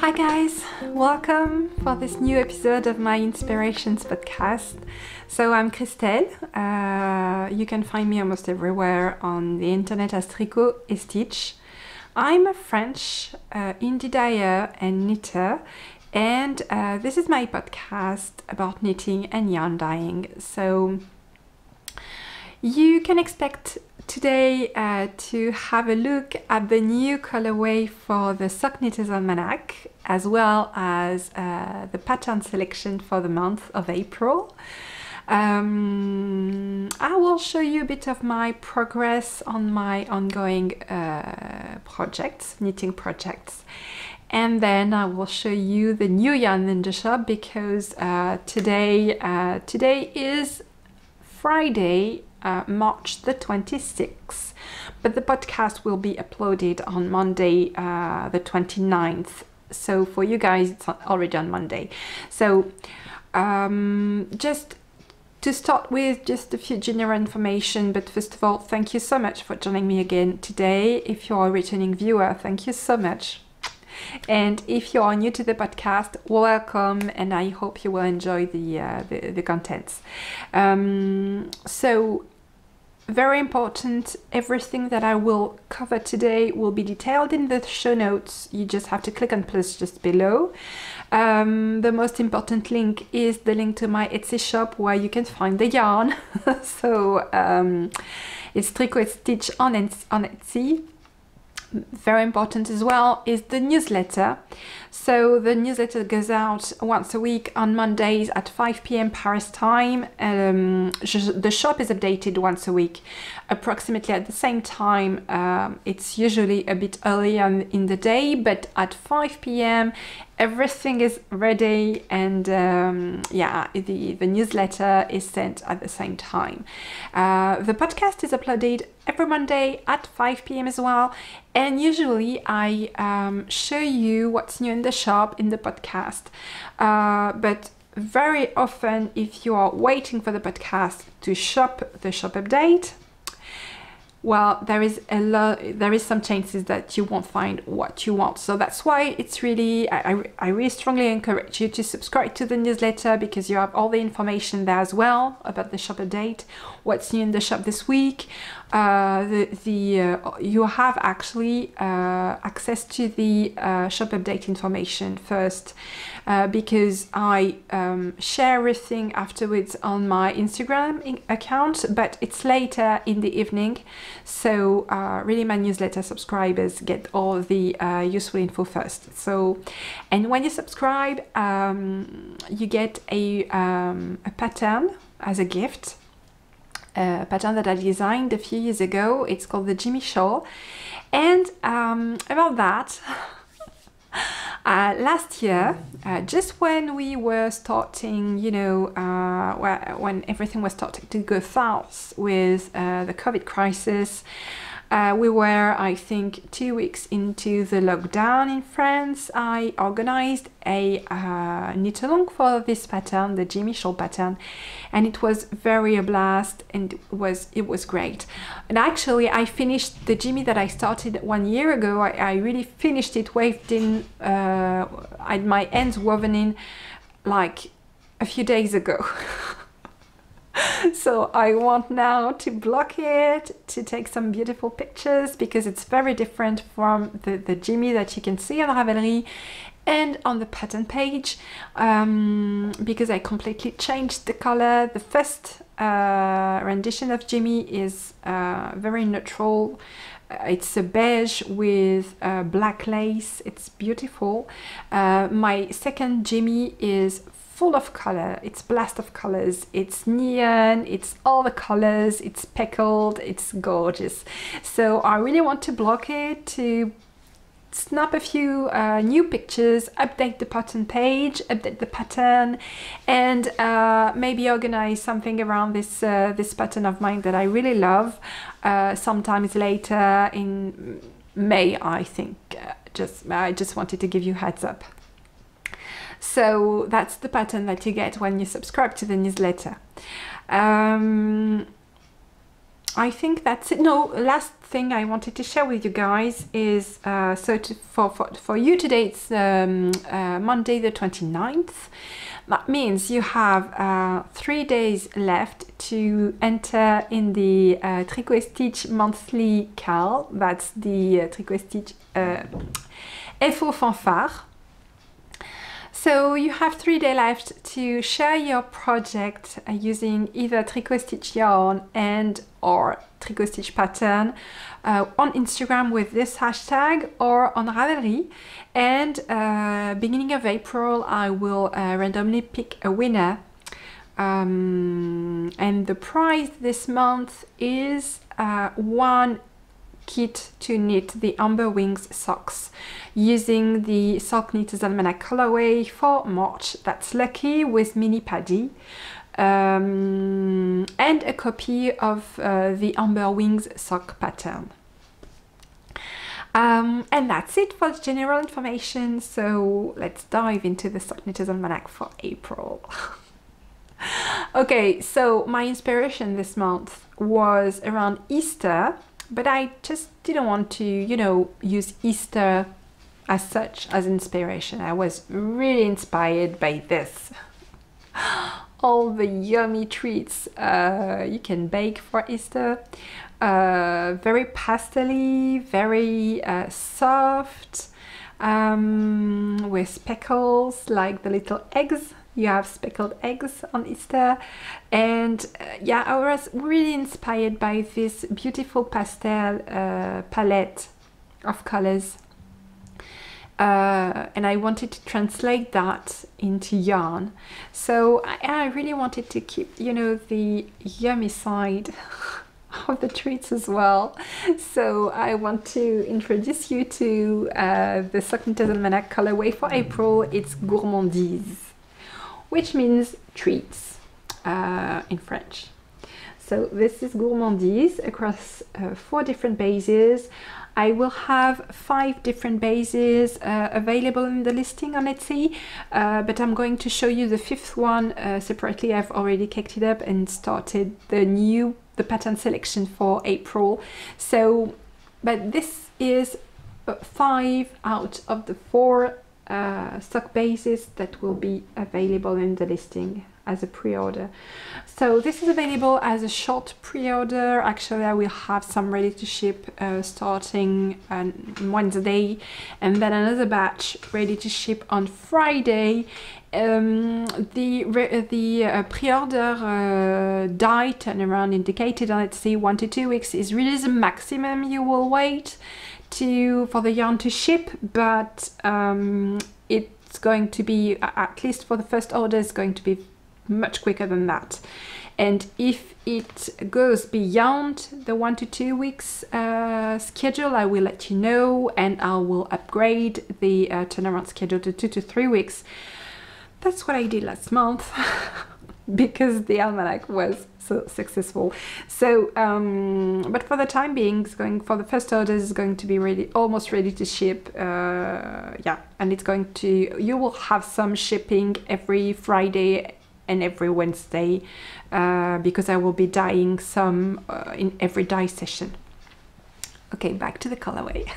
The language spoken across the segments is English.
Hi guys, welcome for this new episode of my Inspirations podcast. So I'm Christelle. You can find me almost everywhere on the internet as Tricot et Stitch. I'm a French indie dyer and knitter, and this is my podcast about knitting and yarn dyeing. So you can expect today to have a look at the new colorway for the Sock Knitters Almanac, as well as the pattern selection for the month of April. I will show you a bit of my progress on my ongoing knitting projects. And then I will show you the new yarn in the shop, because today is Friday, March the 26th, but the podcast will be uploaded on Monday the 29th. So for you guys, it's already on Monday. So just to start with, just a few general information, but first of all, thank you so much for joining me again today. If you're a returning viewer, thank you so much. And if you are new to the podcast, welcome, and I hope you will enjoy the contents. So very important, everything that I will cover today will be detailed in the show notes. You just have to click on plus just below. The most important link is the link to my Etsy shop, where you can find the yarn. So it's Tricot et Stitch on Etsy. Very important as well is the newsletter. So the newsletter goes out once a week on Mondays at 5 p.m. Paris time. The shop is updated once a week, approximately at the same time. It's usually a bit earlier in the day, but at 5 p.m. everything is ready, and the newsletter is sent at the same time. The podcast is uploaded every Monday at 5 p.m. as well, and usually I show you what's new in the shop in the podcast, but very often, if you are waiting for the podcast to shop the shop update, well, there is some chances that you won't find what you want. So that's why it's really, I really strongly encourage you to subscribe to the newsletter, because you have all the information there as well about the shop update, what's new in the shop this week. You have actually access to the shop update information first, because I share everything afterwards on my Instagram account, but it's later in the evening. So really, my newsletter subscribers get all the useful info first. So, and when you subscribe, you get a pattern as a gift. A pattern that I designed a few years ago. It's called the Jimmy shawl. And about that, last year, just when we were starting, when everything was starting to go south with the COVID crisis, we were, I think, 2 weeks into the lockdown in France. I organized a knit-along for this pattern, the Jimmy shawl pattern, and it was very a blast, and it was great. And actually, I finished the Jimmy that I started 1 year ago. I really finished it, waved in, I had my ends woven in like a few days ago. So I want now to block it, to take some beautiful pictures, because it's very different from the Jimmy that you can see on Ravelry and on the pattern page, because I completely changed the color. The first rendition of Jimmy is very neutral. It's a beige with black lace. It's beautiful. My second Jimmy is full of color. It's blast of colors. It's neon. It's all the colors. It's speckled. It's gorgeous. So I really want to block it, to snap a few new pictures, update the pattern page, update the pattern, and maybe organize something around this pattern of mine that I really love. Sometimes later in May, I think. I just wanted to give you a heads up. So that's the pattern that you get when you subscribe to the newsletter. I think that's it. No, last thing I wanted to share with you guys is for you today it's Monday the 29th. That means you have 3 days left to enter in the Tricot Stitch monthly cal. That's the Tricot Stitch FO Fanfare. So you have 3 days left to share your project using either Tricot Stitch yarn and or Tricot Stitch pattern on Instagram with this hashtag or on Ravelry. And beginning of April, I will randomly pick a winner. And the prize this month is one kit to knit the Amberwings socks using the Sock Knitter's Almanac colorway for March. That's lucky with mini paddy. And a copy of the Amberwings sock pattern. And that's it for the general information. So let's dive into the Sock Knitter's Almanac for April. Okay, so my inspiration this month was around Easter, but I just didn't want to, you know, use Easter as such as inspiration. I was really inspired by this. All the yummy treats you can bake for Easter. Very pastel-y, very soft, with speckles like the little eggs. You have speckled eggs on Easter. And yeah, I was really inspired by this beautiful pastel palette of colors. And I wanted to translate that into yarn. So I really wanted to keep, you know, the yummy side of the treats as well. So I want to introduce you to the Sock Knitter's Almanac colorway for April. It's gourmandise, which means treats in French. So this is gourmandise across 4 different bases. I will have 5 different bases available in the listing on Etsy, but I'm going to show you the 5th one separately. I've already kicked it up and started the pattern selection for April. So, but this is 5 out of the 4 stock bases that will be available in the listing as a pre-order. So this is available as a short pre-order. Actually, I will have some ready to ship starting on Wednesday, and then another batch ready to ship on Friday. The pre-order die turnaround indicated on Etsy 1 to 2 weeks is really the maximum you will wait for the yarn to ship, but it's going to be, at least for the first order, it's going to be much quicker than that. And if it goes beyond the 1 to 2 weeks schedule, I will let you know, and I will upgrade the turnaround schedule to 2 to 3 weeks. That's what I did last month because the Almanac was so successful. So but for the time being, it's going for the first order is going to be ready, almost ready to ship. Yeah, and it's going to, you will have some shipping every Friday and every Wednesday because I will be dyeing some in every dye session. Okay, back to the colorway.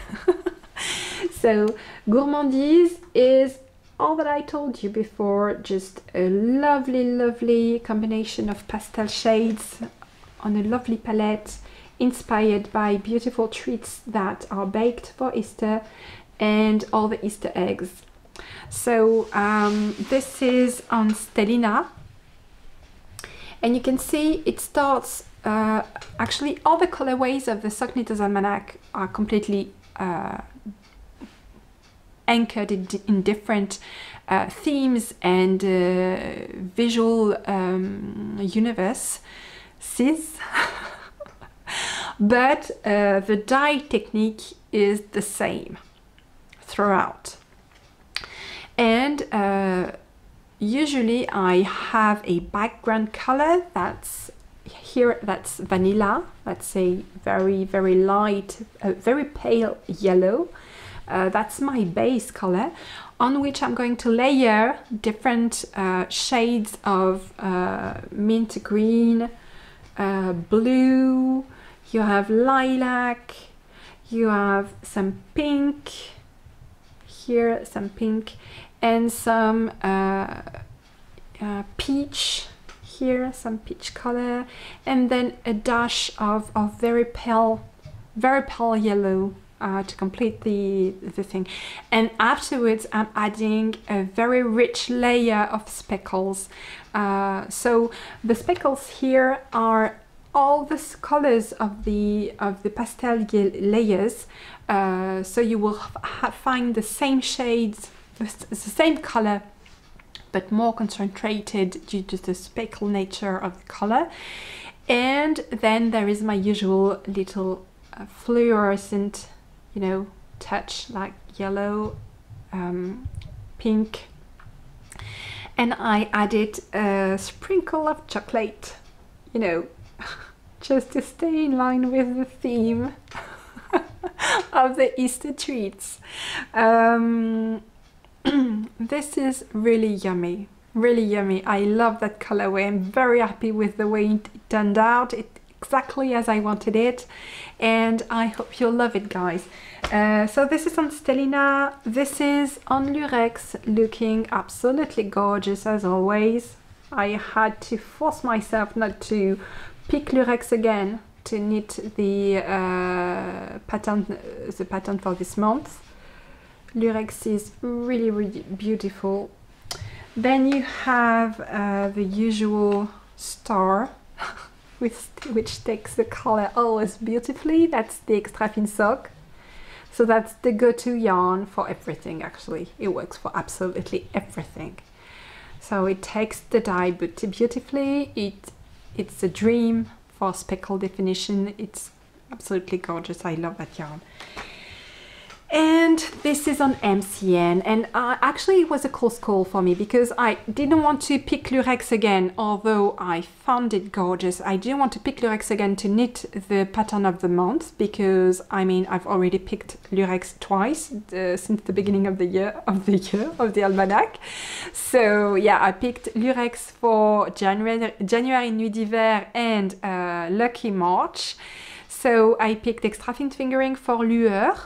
So gourmandise is all that I told you before, just a lovely, lovely combination of pastel shades on a lovely palette, inspired by beautiful treats that are baked for Easter and all the Easter eggs. So this is on Stellina, and you can see it starts, actually all the colorways of the Sock Knitter's Almanac are completely anchored in different themes and visual universes, but the dye technique is the same throughout. And usually I have a background color that's here, that's vanilla, that's a very, very light, very pale yellow. That's my base color, on which I'm going to layer different shades of mint green, blue, you have lilac, you have some pink, here some pink, and some peach, here some peach color, and then a dash of very pale yellow to complete the thing. And afterwards I'm adding a very rich layer of speckles. So the speckles here are all the colors of the pastel layers, so you will find the same shades, the same color, but more concentrated due to the speckle nature of the color. And then there is my usual little fluorescent, you know, touch, like yellow, pink, and I added a sprinkle of chocolate, you know, just to stay in line with the theme of the Easter treats. This is really yummy, really yummy. I love that colorway. I'm very happy with the way it turned out. It's exactly as I wanted it, and I hope you'll love it, guys. So this is on Stellina, this is on Lurex, looking absolutely gorgeous as always. I had to force myself not to pick Lurex again to knit the pattern for this month. Lurex is really, really beautiful. Then you have the usual star, which takes the color always beautifully. That's the Extrafine sock. So that's the go-to yarn for everything, actually. It works for absolutely everything. So it takes the dye beautifully. It's a dream for speckle definition. It's absolutely gorgeous. I love that yarn. And this is on MCN, and actually it was a close call for me because I didn't want to pick Lurex again, although I found it gorgeous. I didn't want to pick Lurex again to knit the pattern of the month because, I mean, I've already picked Lurex twice since the beginning of the Almanac. So yeah, I picked Lurex for January Nuit d'Hiver and Lucky March. So I picked Extrafine Fingering for Lueur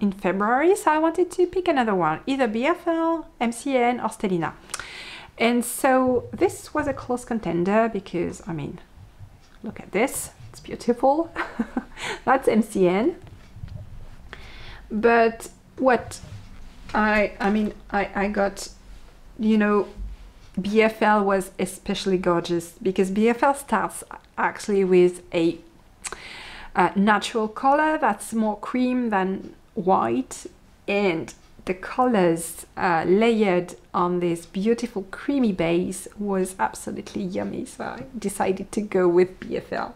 in February, so I wanted to pick another one, either BFL, MCN or Stellina. And so this was a close contender because, I mean, look at this, it's beautiful. That's MCN. But what I got, you know, BFL was especially gorgeous because BFL starts actually with a natural color that's more cream than white, and the colors layered on this beautiful creamy base was absolutely yummy, so I decided to go with BFL.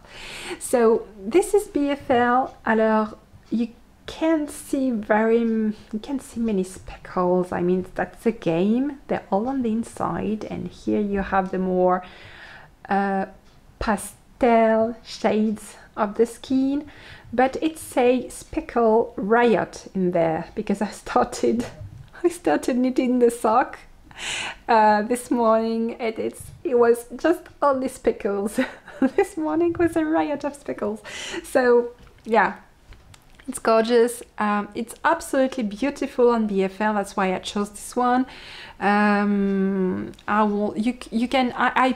So this is BFL. Alors you can't see many speckles. I mean, that's a game, they're all on the inside, and here you have the more pastel shades of the skein, but it's a speckle riot in there because I started knitting the sock this morning, and it was just only speckles. This morning was a riot of speckles. So yeah, it's gorgeous. It's absolutely beautiful on BFL. That's why I chose this one. I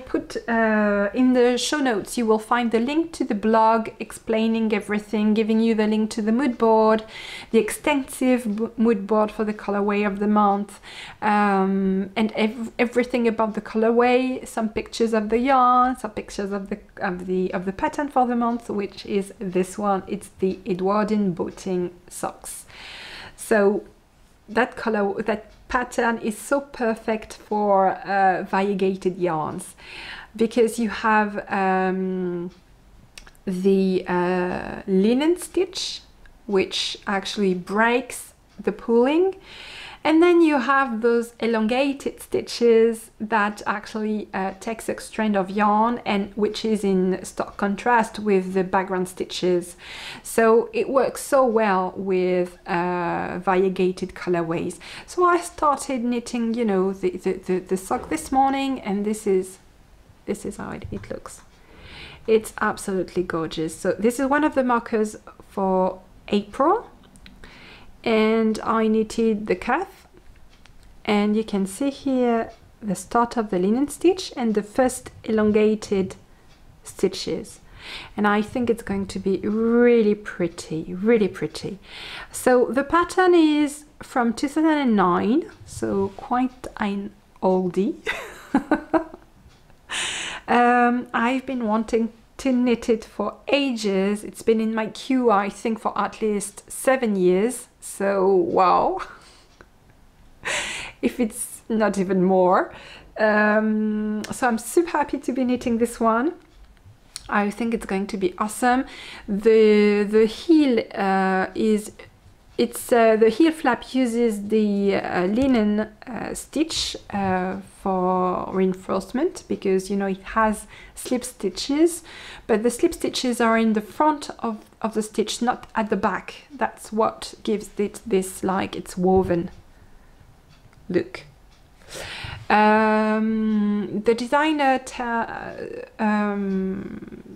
put in the show notes, you will find the link to the blog explaining everything, giving you the link to the mood board, the extensive mood board for the colorway of the month, and everything about the colorway, some pictures of the yarn, some pictures of the pattern for the month, which is this one. It's the Edwardian boating socks. So that color, that pattern is so perfect for variegated yarns because you have the linen stitch, which actually breaks the pooling, and then you have those elongated stitches that actually takes a strand of yarn, and which is in stark contrast with the background stitches. So it works so well with variegated colorways. So I started knitting, you know, the sock this morning, and this is how it looks. It's absolutely gorgeous. So this is one of the markers for April, and I knitted the cuff, and you can see here the start of the linen stitch and the first elongated stitches, and I think it's going to be really pretty, really pretty. So the pattern is from 2009, so quite an oldie. I've been wanting to knit it for ages. It's been in my queue, I think, for at least 7 years, so wow. If it's not even more. So I'm super happy to be knitting this one. I think it's going to be awesome. The heel the heel flap uses the linen stitch for reinforcement, because you know it has slip stitches, but the slip stitches are in the front of the stitch, not at the back. That's what gives it this, like, it's woven look. The designer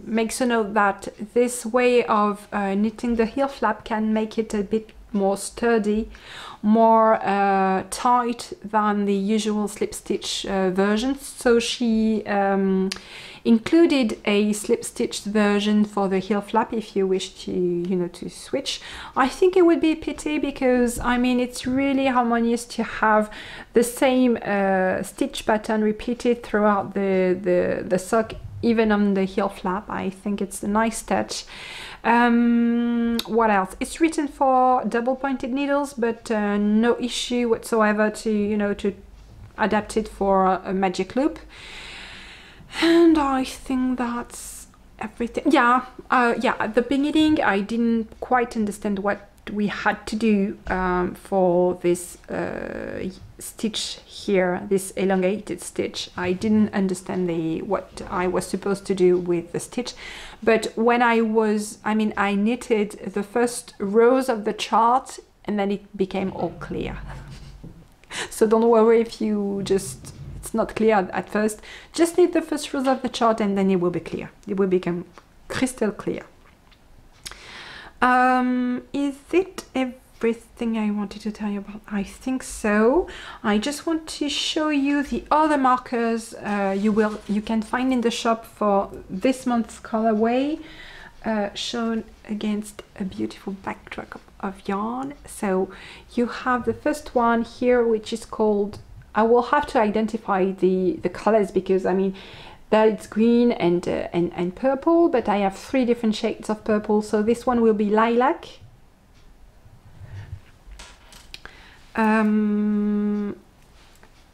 makes a note that this way of knitting the heel flap can make it a bit more sturdy, more tight than the usual slip stitch version. So she included a slip stitched version for the heel flap if you wish to, you know, to switch. I think it would be a pity, because I mean it's really harmonious to have the same stitch pattern repeated throughout the sock, even on the heel flap. I think it's a nice touch. What else? It's written for double pointed needles, but no issue whatsoever to, you know, to adapt it for a magic loop. And I think that's everything. Yeah, at the beginning I didn't quite understand what we had to do for this stitch here, this elongated stitch. I didn't understand what I was supposed to do with the stitch, but when I knitted the first rows of the chart, and then it became all clear. So don't worry if you it's not clear at first. Just knit the first rows of the chart and then it will be clear. It will become crystal clear. Is it everything I wanted to tell you about? I think so. I just want to show you the other markers you can find in the shop for this month's colorway, shown against a beautiful backdrop of yarn. So you have the first one here, which is called, I will have to identify the colors, because I mean there it's green and purple, but I have 3 different shades of purple. So this one will be lilac.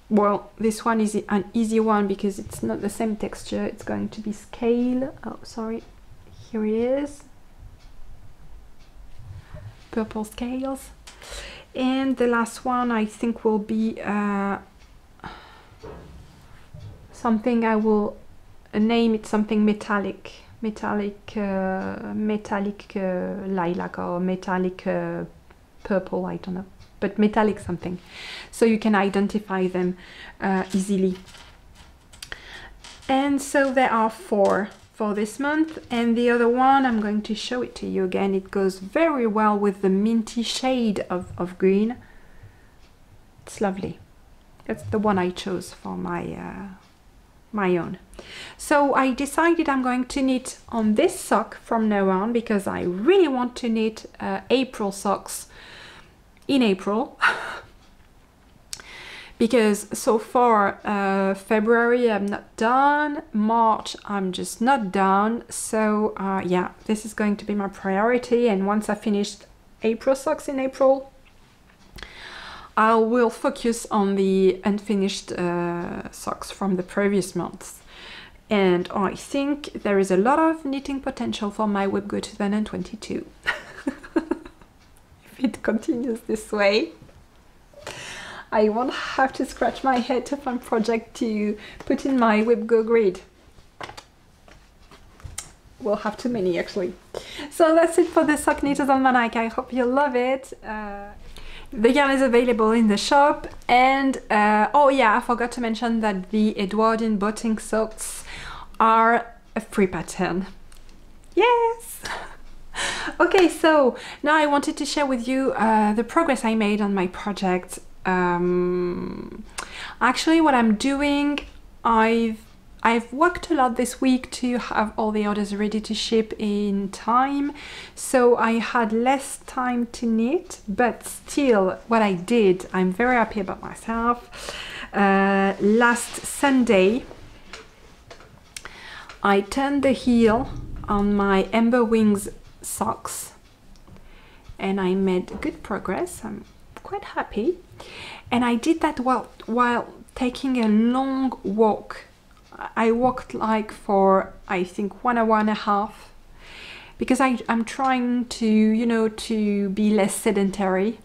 Well, this one is an easy one because it's not the same texture. It's going to be scale. Oh, sorry. Here it is. Purple scales. And the last one I think will be something, I will name it something metallic lilac or metallic purple, I don't know, but metallic something, so you can identify them easily. And so there are 4 for this month, and the other one, I'm going to show it to you again. It goes very well with the minty shade of green. It's lovely. That's the one I chose for my own. So I decided I'm going to knit on this sock from now on, because I really want to knit April socks in April. Because so far February I'm not done, March I'm just not done, so yeah, this is going to be my priority. And once I finished April socks in April, I will focus on the unfinished socks from the previous months. And I think there is a lot of knitting potential for my WebGo 2022. If it continues this way, I won't have to scratch my head to find project to put in my WebGo grid. We'll have too many actually. So that's it for the Sock Knitters Almanac. I hope you love it. The yarn is available in the shop, and oh yeah, I forgot to mention that the Edwardian boating socks are a free pattern. Yes! Okay, so now I wanted to share with you the progress I made on my project. Actually, what I'm doing, I've worked a lot this week to have all the orders ready to ship in time, so I had less time to knit, but still what I did, I'm very happy about myself. Last Sunday I turned the heel on my Amberwings socks and I made good progress. I'm quite happy, and I did that while taking a long walk. I walked like for I think 1 hour and a half, because I'm trying to, you know, to be less sedentary.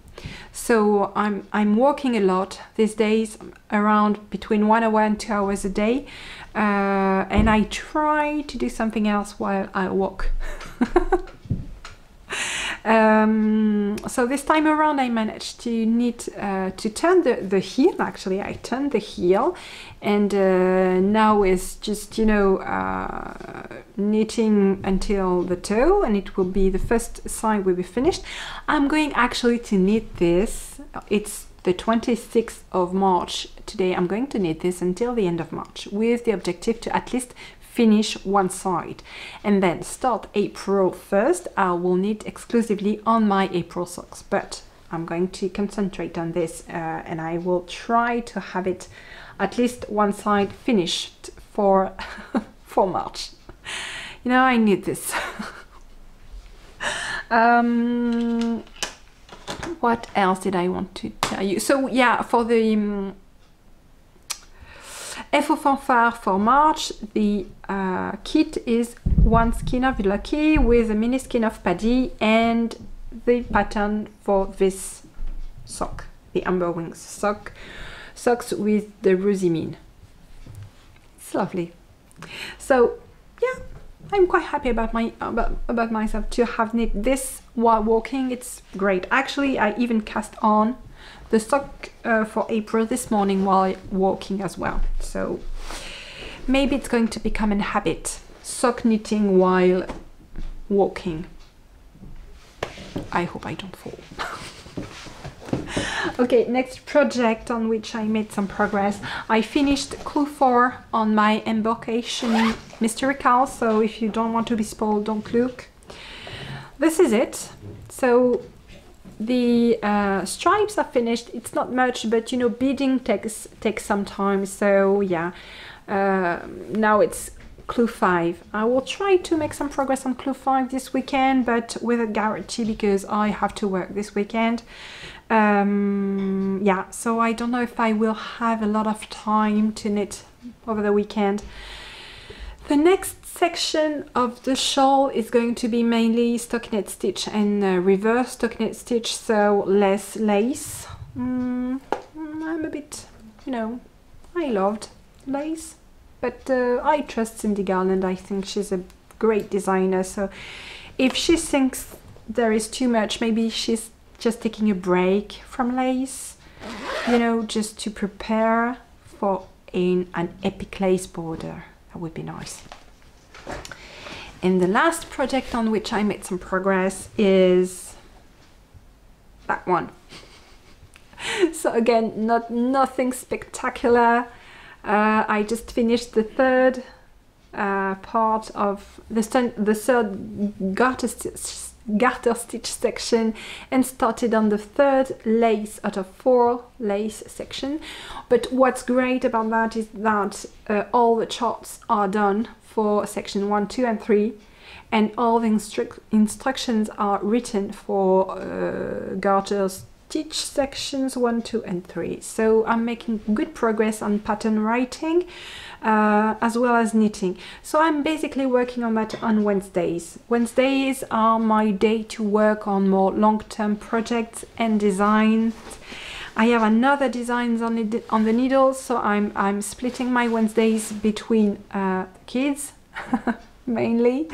So I'm walking a lot these days, around between 1 hour and 2 hours a day, and I try to do something else while I walk. So this time around I managed to knit, to turn the heel. Actually I turned the heel, and now it's just, you know, knitting until the toe, and it will be, the first side will be finished. I'm going actually to knit this, it's the 26th of March today. I'm going to knit this until the end of March with the objective to at least finish one side, and then start April 1st I will knit exclusively on my April socks, but I'm going to concentrate on this, and I will try to have it at least one side finished for for March. You know, I need this. What else did I want to tell you? So yeah, for the FO Fanfare for March, the kit is 1 skein of Lucky with a mini skein of Paddy and the pattern for this sock, the Amberwings socks with the rosy mine. It's lovely. So yeah, I'm quite happy about myself to have knit this while walking. It's great. Actually, I even cast on the sock for April this morning while walking as well. So maybe it's going to become a habit, sock knitting while walking. I hope I don't fall. Okay, next project on which I made some progress. I finished clue 4 on my embarkation mystery cowl, so if you don't want to be spoiled, don't look. This is it. So the stripes are finished. It's not much, but you know, beading takes some time, so yeah. Now it's clue 5. I will try to make some progress on clue 5 this weekend, but with a guarantee, because I have to work this weekend. Yeah, so I don't know if I will have a lot of time to knit over the weekend. The next section of the shawl is going to be mainly stockinette stitch and reverse stockinette stitch, so less lace. I'm a bit, you know, I loved lace, but I trust Cindy Garland. I think she's a great designer, so if she thinks there is too much, maybe she's just taking a break from lace, you know, just to prepare for an epic lace border. That would be nice. And the last project on which I made some progress is that one. So again, nothing spectacular. I just finished the third part of the third garter stitch section and started on the third lace out of 4 lace section. But what's great about that is that all the charts are done for section 1, 2 and 3, and all the instructions are written for garter stitch sections 1, 2 and 3. So I'm making good progress on pattern writing as well as knitting. So I'm basically working on that on Wednesdays. Wednesdays are my day to work on more long-term projects and designs. I have another designs on the needles, so I'm splitting my Wednesdays between kids mainly,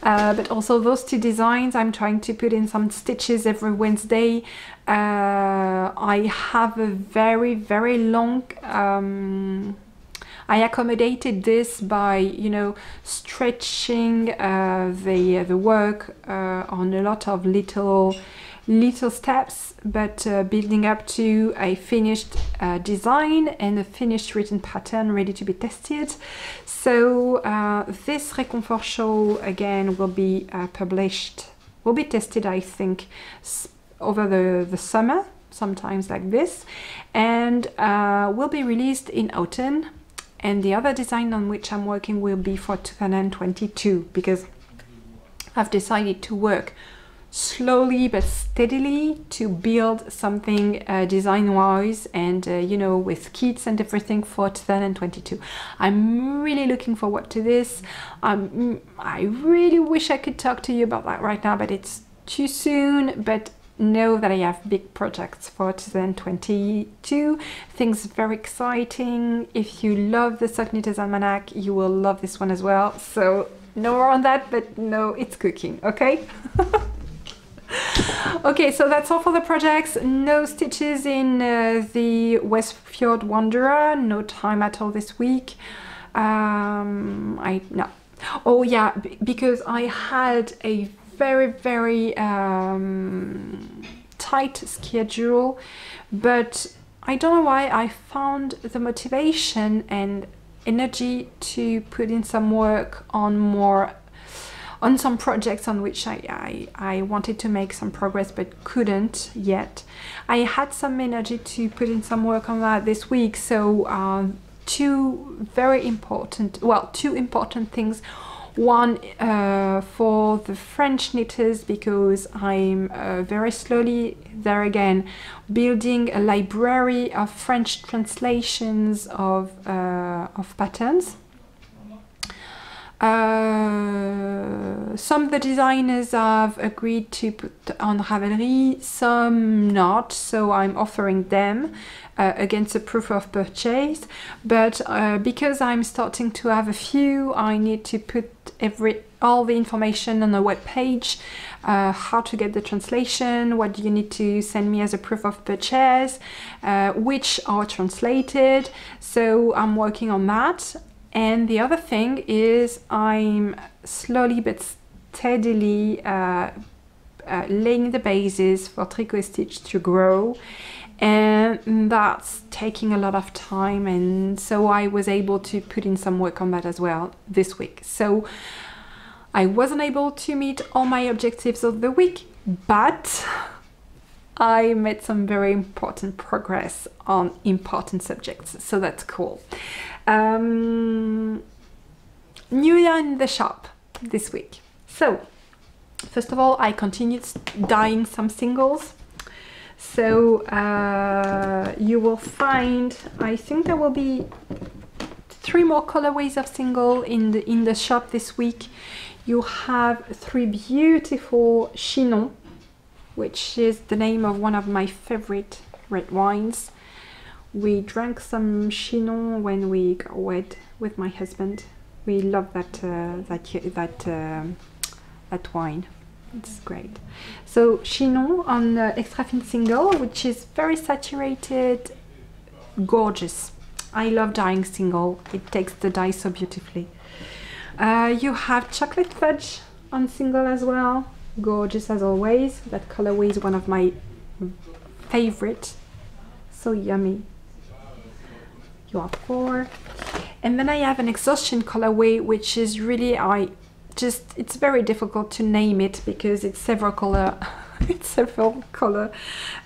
but also those 2 designs I'm trying to put in some stitches every Wednesday. I have a very long I accommodated this by, you know, stretching the work on a lot of little steps, but building up to a finished design and a finished written pattern ready to be tested. So this Reconfort show again will be published, will be tested, I think, over the summer, sometimes like this, and will be released in autumn. And the other design on which I'm working will be for 2022, because I've decided to work slowly but steadily to build something design-wise and you know, with kits and everything for 2022. I'm really looking forward to this. I really wish I could talk to you about that right now, but it's too soon. But know that I have big projects for 2022, things very exciting. If you love the Sock Knitter's Almanac, you will love this one as well. So no more on that, but no, it's cooking, okay? Okay, so that's all for the projects. No stitches in the Westfjord Wanderer, no time at all this week. No. Oh yeah, because I had a very tight schedule, but I don't know why I found the motivation and energy to put in some work on some projects on which I wanted to make some progress but couldn't yet. I had some energy to put in some work on that this week, so two important things. One for the French knitters, because I'm very slowly, there again, building a library of French translations of patterns. Some of the designers have agreed to put on Ravelry, some not, so I'm offering them against a proof of purchase. But because I'm starting to have a few, I need to put all the information on the web page, how to get the translation, what do you need to send me as a proof of purchase, which are translated. So I'm working on that. And the other thing is I'm slowly but steadily laying the basis for Tricot Stitch to grow, and that's taking a lot of time, and so I was able to put in some work on that as well this week. So I wasn't able to meet all my objectives of the week, but I made some very important progress on important subjects, so that's cool. New year in the shop this week. So first of all, I continued dyeing some singles. So you will find, I think there will be 3 more colorways of single in the shop this week. You have 3 beautiful chinon, which is the name of one of my favorite red wines. We drank some chinon when we got wed with my husband. We love that wine. It's great. So chinon on Extrafine single, which is very saturated, gorgeous. I love dyeing single. It takes the dye so beautifully. You have chocolate fudge on single as well. Gorgeous as always. That colorway is one of my favorite. So yummy. You have 4. And then I have an exhaustion colorway, which is really, it's very difficult to name it because it's several color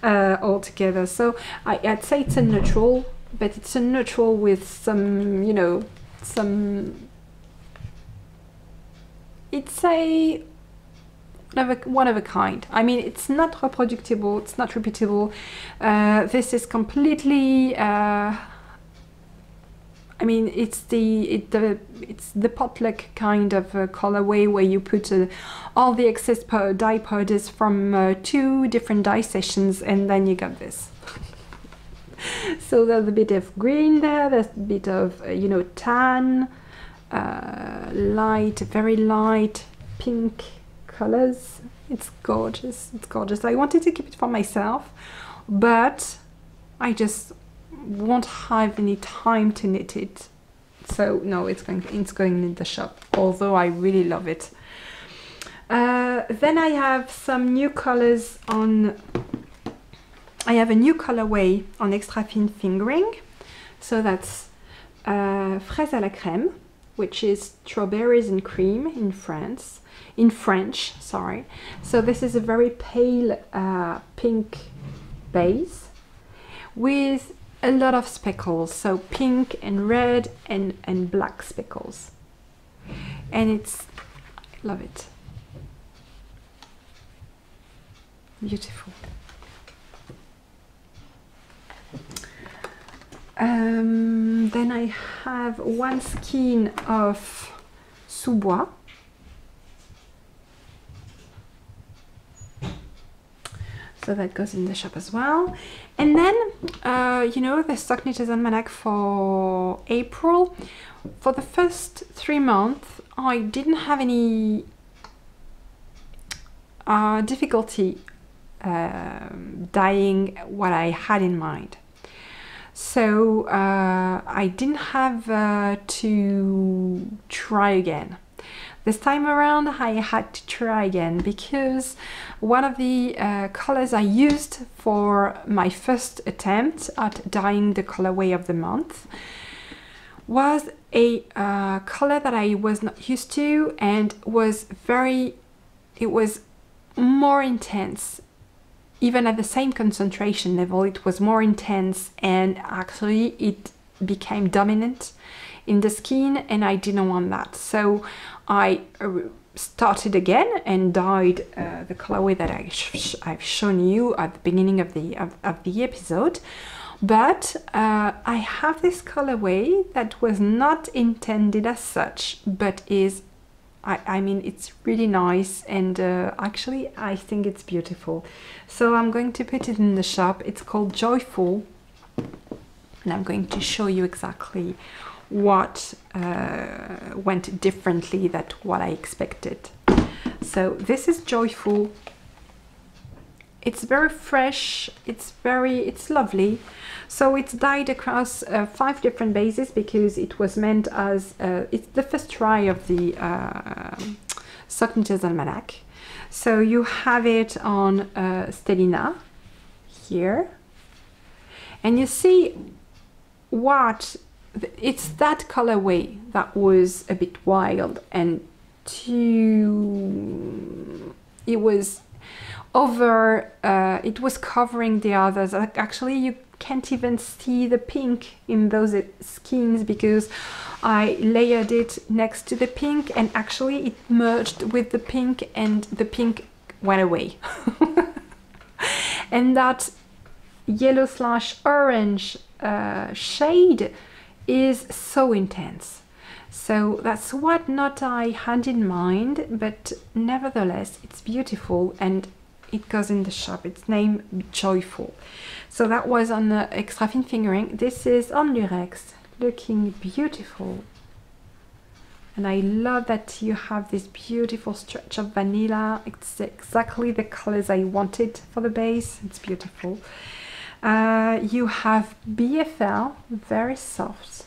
altogether. So I'd say it's a neutral, but it's a neutral with some, you know, it's a one of a kind. I mean, it's not reproducible, it's not repeatable. This is completely I mean, it's the potluck kind of colorway where you put all the excess dye powders from 2 different dye sessions, and then you got this. So there's a bit of green there, there's a bit of you know, tan, light, very light pink colors. It's gorgeous. It's gorgeous. I wanted to keep it for myself, but I just won't have any time to knit it So no, it's going in the shop, although I really love it. Then I have some new colors on, I have a new colorway on Extrafine Fingering. So that's Fraise à la crème, which is strawberries and cream in French, sorry. So this is a very pale pink base with a lot of speckles, so pink and red and black speckles. And it's, I love it. Beautiful. Then I have one skein of sous-bois. So that goes in the shop as well. And then, you know, the Stock Knitters Almanac for April. For the first 3 months, I didn't have any difficulty dyeing what I had in mind. So I didn't have to try again. This time around I had to try again because one of the colors I used for my first attempt at dyeing the colorway of the month was a color that I was not used to, and it was more intense. Even at the same concentration level, it was more intense, and actually it became dominant in the skin, and I didn't want that. So I started again and dyed the colorway that I've shown you at the beginning of the episode. But I have this colorway that was not intended as such, but is, I mean, it's really nice, and actually I think it's beautiful. So I'm going to put it in the shop. It's called Joyful, and I'm going to show you exactly what went differently than what I expected. So this is Joyful. It's very fresh, it's lovely. So it's dyed across 5 different bases because it was meant as it's the first try of the Stock Knitters Almanac. So you have it on Stellina here, and you see what it's that colorway that was a bit wild, and it was over, it was covering the others. Actually, you can't even see the pink in those skeins because I layered it next to the pink, and actually it merged with the pink and the pink went away. And that yellow/orange shade is so intense. So that's what not I had in mind, but nevertheless it's beautiful, and it goes in the shop. It's named Joyful. So that was on the Extrafine Fingering. This is on Lurex, looking beautiful. And I love that you have this beautiful stretch of vanilla. It's exactly the colors I wanted for the base. It's beautiful. You have BFL, very soft.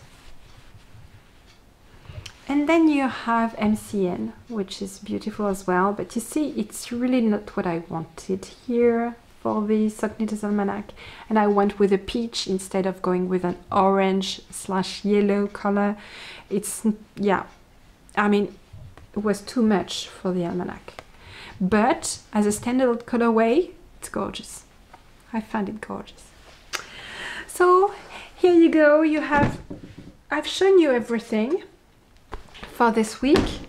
And then you have MCN, which is beautiful as well. But you see, it's really not what I wanted here for the Stock Knitters Almanac. And I went with a peach instead of going with an orange/yellow color. It's, yeah, I mean, it was too much for the Almanac. But as a standard colorway, it's gorgeous. I find it gorgeous. So here you go. You have, I've shown you everything for this week.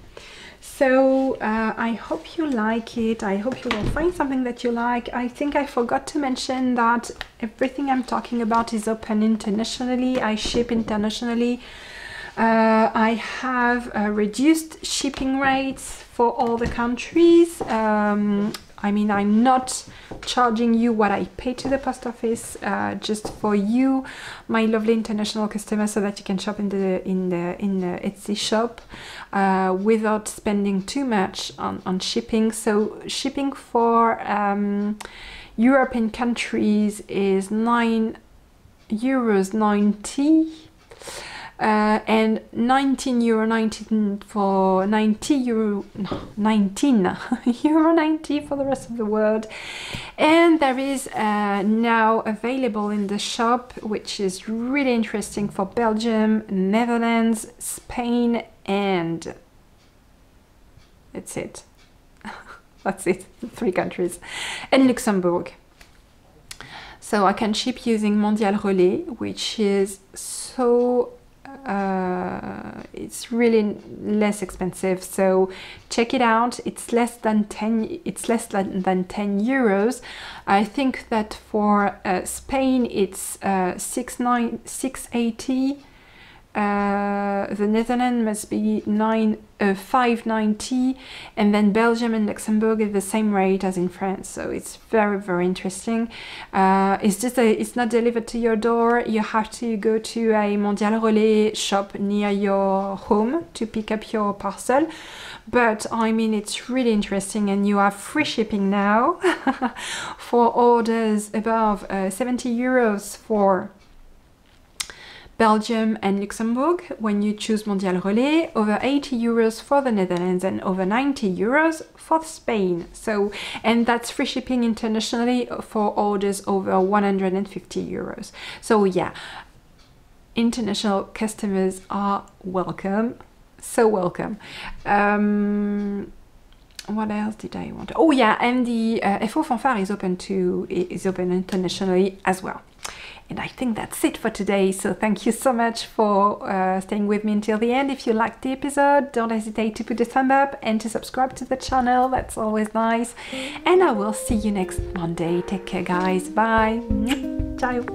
So I hope you like it. I hope you will find something that you like. I think I forgot to mention that everything I'm talking about is open internationally. I ship internationally. I have reduced shipping rates for all the countries. I mean, I'm not charging you what I pay to the post office, just for you, my lovely international customers, so that you can shop in the Etsy shop without spending too much on shipping. So shipping for European countries is €9.90. and €19 for 90 euro, no, 19 euro 90 for the rest of the world. And there is now available in the shop, which is really interesting, for Belgium, Netherlands, Spain, and that's it. That's it, 3 countries, and Luxembourg. So I can ship using Mondial Relais, which is so it's really less expensive. So check it out. It's less than 10. It's less than 10 euros. I think that for Spain it's 680. The Netherlands must be 590, and then Belgium and Luxembourg is the same rate as in France. So it's very, very interesting. It's just it's not delivered to your door. You have to go to a Mondial Relais shop near your home to pick up your parcel. But I mean, it's really interesting, and you have free shipping now for orders above 70 euros for Belgium and Luxembourg when you choose Mondial Relais, over 80 euros for the Netherlands, and over 90 euros for Spain. So, and that's free shipping internationally for orders over 150 euros. So yeah, international customers are welcome, so welcome. What else did I want? Oh yeah, and the F4 Fanfare is open internationally as well. And I think that's it for today. So thank you so much for staying with me until the end. If you liked the episode, don't hesitate to put a thumb up and to subscribe to the channel. That's always nice. And I will see you next Monday. Take care, guys. Bye. Ciao.